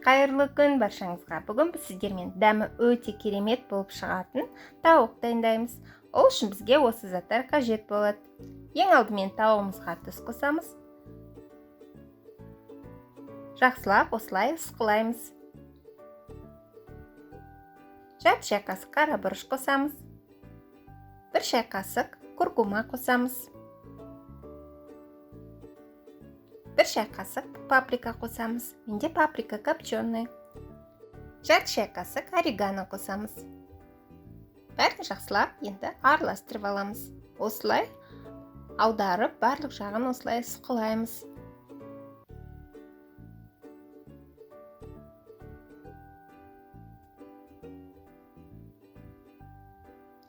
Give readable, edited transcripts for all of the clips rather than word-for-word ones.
Қайырлы күн баршаңызға. Бүгін біз сіздермен дәмі өте керемет болып шығатын тауық дайындаймыз. Ол үшін бізге осы заттар қажет болады. Ең алдымен тауығымызға тұз қосамыз. Жақсылап осылай ысқылаймыз. Жарты шай қасық қара бұрыш қосамыз. 1 шай қасық куркума қосамыз. 1 шай қасық паприка қосамыз. Менде паприка копченый. Жарты шай қасық орегано қосамыз. Бәрін жақсылап енді араластырып аламыз. Осылай аударып, барлық жағын осылай ысқылаймыз.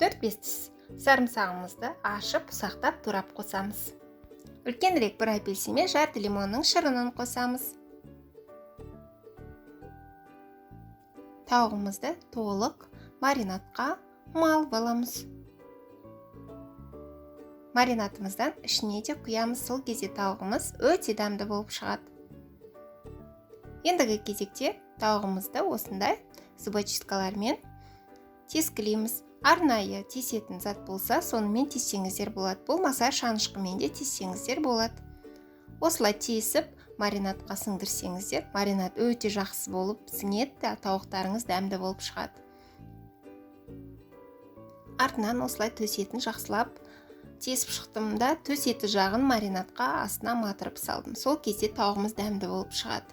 4-5 тіс сарымсағымызды ашып, ұсақтап турап қосамыз. Үлкенірек 1 апельсин мен жарты лимонның шырынын қосамыз. Тауығымызды толық маринадқа малып аламыз. Маринадымыздан ішіне де құямыз. Сол кезде тауығымыз өте дәмді болып шығады. Ендігі кезекте тауығымызды осындай зубочисткалармен тескілейміз. Арнайы тесетін зат болса, сонымен тессеңіздер болады. Болмаса, шанышқымен де тессеңіздер болады. Осылай тесіп, маринадқа сіңдірсеңіздер, маринад өте жақсы болып сіңеді, тауықтарыңыз дәмді болып шығады. Артынан осылай төсетін жақсылап тесіп шықтым да, төсеті жағын маринадқа астына матырып салдым. Сол кезде тауығымыз дәмді болып шығады.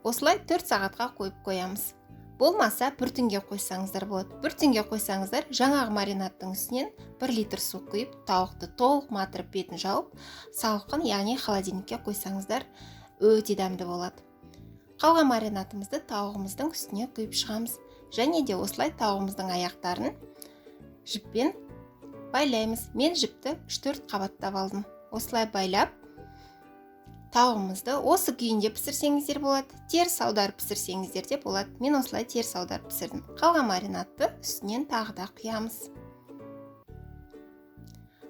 Осылай 4 сағатқа қойып қоямыз. Болмаса 1 түнге қойсаңыздар болады. 1 түнге қойсаңыздар, жаңағы маринадтың үстінен 1 литр су құйып, тауықты толық матырып бетін жауып, салқын, яғни холодильникке қойсаңыздар, өте дәмді болады. Қалған маринадымызды тауығымыздың үстіне құйып шығамыз. Және де осылай тауығымыздың аяқтарын жіппен байлаймыз. Мен жіпті 3-4 қабаттап алдым. Осылай байлап, тауығымызды осы күйінде пісірсеңіздер болады, теріс аударып пісірсеңіздер де болады. Мен осылай теріс аударып пісірдім. Қалған маринадты үстінен тағы да құямыз.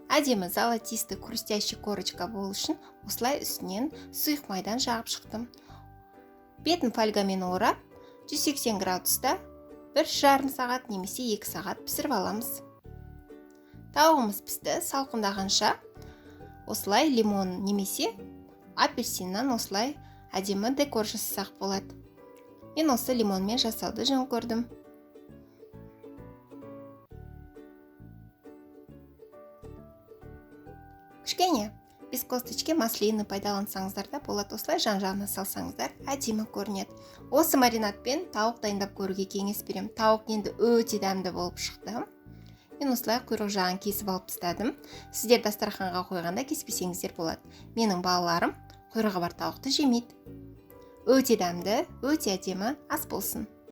Әдемі золотисты хрустящий корочка болу үшін осылай үстінен сұйық майдан жағып шықтым. Бетін фольгамен орап, 180 градуста 1,5 сағат немесе 2 сағат пісіріп аламыз. Тауығымыз пісті, салқындағанша осылай лимон немесе апельсиннан осылай әдемі декор жасасақ болады. Мен осы лимонмен жасауды жөн көрдім. Кішкене без косточки маслины пайдалансаңыздар да болады. Осылай жан-жағына салсаңыздар әдемі көрінеді. Осы маринадпен тауық дайындап көруге кеңес берем. Тауық енді өте дәмді болып шықты. Мен осылай құйрық жағын кесіп алып тастадым. Сіздер дастарханға қойғанда кеспесеңіздер болады. Менің балаларым құйрығы бар тауықты жемейді. Өте дәмді, өте әдемі ас болсын.